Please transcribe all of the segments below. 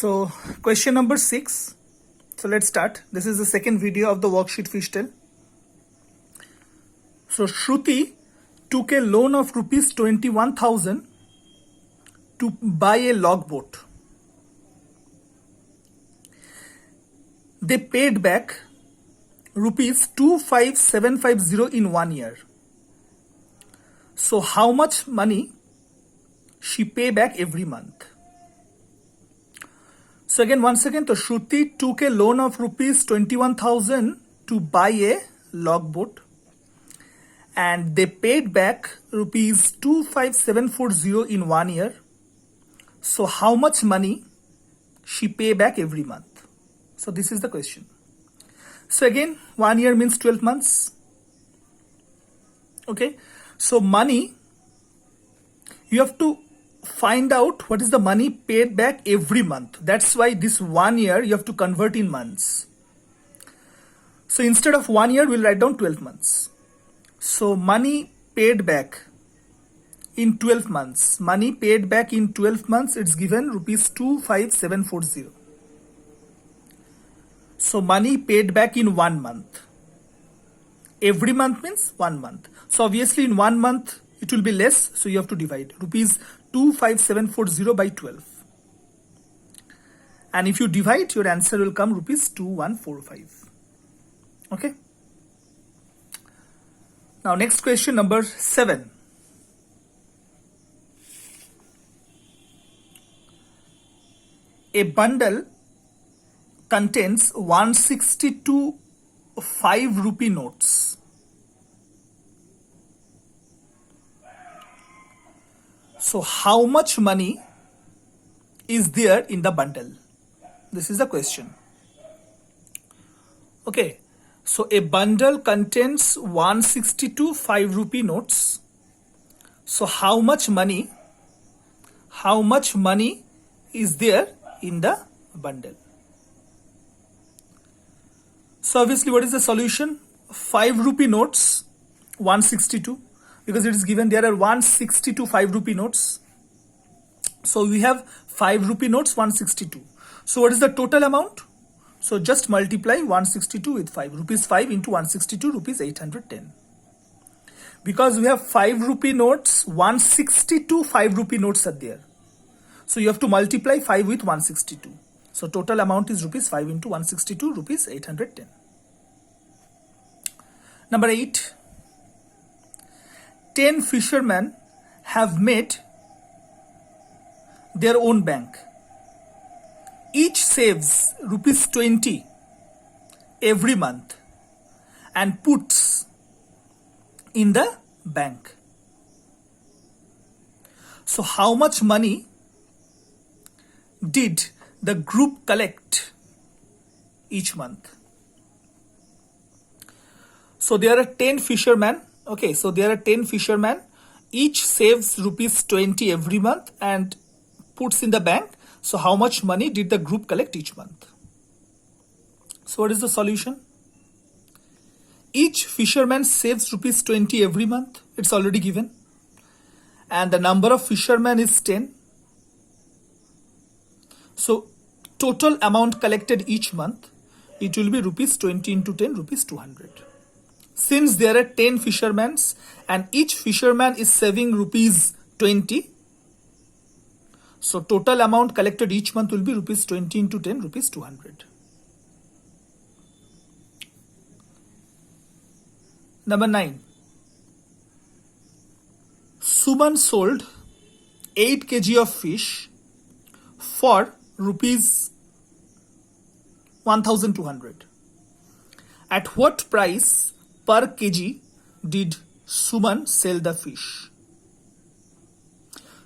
So question number 6. So let's start. This is the second video of the worksheet fishtail. So Shruti took a loan of rupees 21,000 to buy a logboat. They paid back rupees 25,750 in 1 year. So how much money she pay back every month? So again, once again, so Shruti took a loan of rupees 21,000 to buy a logboat, and they paid back rupees 25,740 in 1 year. So how much money she pay back every month? So this is the question. So again, 1 year means 12 months. Okay, so money, you have to find out what is the money paid back every month. That's why this 1 year you have to convert in months. So instead of 1 year, we'll write down 12 months. So money paid back in 12 months. Money paid back in 12 months, it's given rupees 25,740. So money paid back in 1 month. Every month means 1 month. So obviously in 1 month it will be less, so you have to divide rupees 25,740 by 12. And if you divide, your answer will come rupees 2145. Okay. Now next question, number 7. A bundle contains 162 5 rupee notes. So how much money is there in the bundle? This is the question. Okay, so a bundle contains 162 5 rupee notes. So how much money is there in the bundle? So obviously, what is the solution? 5 rupee notes, 162, because it is given there are 162 5 rupee notes. So we have 5 rupee notes, 162. So what is the total amount? So just multiply 162 with 5. Rupees 5 into 162, rupees 810. Because we have 5 rupee notes, 162 5 rupee notes are there. So you have to multiply 5 with 162. So total amount is rupees 5 into 162, rupees 810. Number 8. 10 fishermen have made their own bank. Each saves rupees 20 every month and puts in the bank. So how much money did the group collect each month? So there are 10 fishermen. Okay, so there are 10 fishermen. Each saves rupees 20 every month and puts in the bank. So how much money did the group collect each month? So what is the solution? Each fisherman saves rupees 20 every month. It's already given. And the number of fishermen is 10. So total amount collected each month, it will be rupees 20 into 10, rupees 200. Since there are 10 fishermen and each fisherman is saving rupees 20, so total amount collected each month will be rupees 20 into 10, rupees 200. Number 9. Suman sold 8 kg of fish for rupees 1,200. At what price per kg did Suman sell the fish?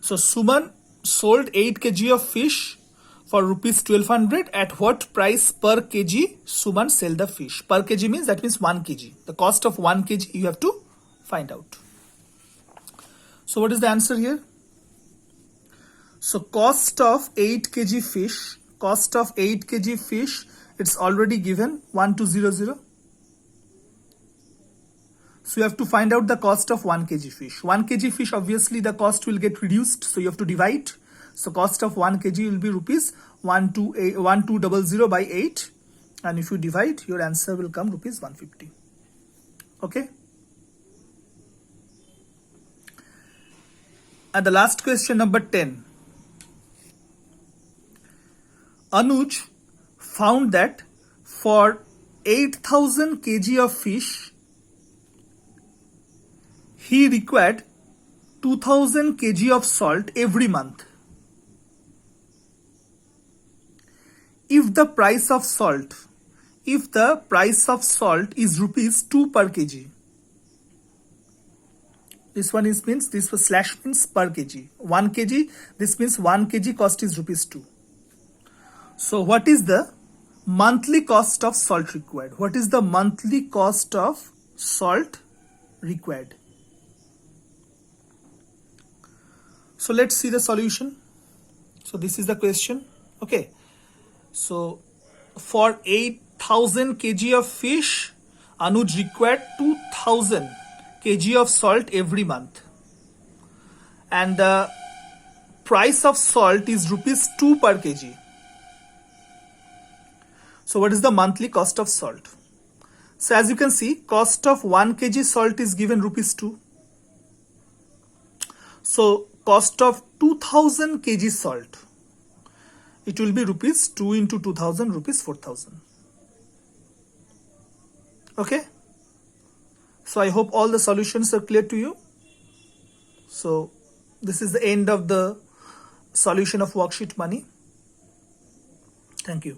So Suman sold 8 kg of fish for rupees 1,200. At what price per kg Suman sell the fish? Per kg means, that means 1 kg. The cost of 1 kg you have to find out. So what is the answer here? So cost of 8 kg fish, it's already given 1200. So you have to find out the cost of 1 kg fish. 1 kg fish, obviously the cost will get reduced, so you have to divide. So cost of 1 kg will be rupees 1200 by 8, and if you divide, your answer will come rupees 150. Okay. And the last question, number 10. Anuj found that for 8,000 kg of fish, he required 2,000 kg of salt every month. If the price of salt is rupees 2 per kg, this one means this slash means per kg. 1 kg, this means 1 kg cost is rupees 2. So what is the monthly cost of salt required? What is the monthly cost of salt required? So let's see the solution. So this is the question. Okay. So for 8,000 kg of fish, Anuj required 2,000 kg of salt every month. And the price of salt is rupees 2 per kg. So what is the monthly cost of salt? So as you can see, cost of 1 kg salt is given rupees 2. So cost of 2,000 kg salt, it will be rupees 2 into 2,000, rupees 4,000. Okay. So I hope all the solutions are clear to you. So this is the end of the solution of worksheet money. Thank you.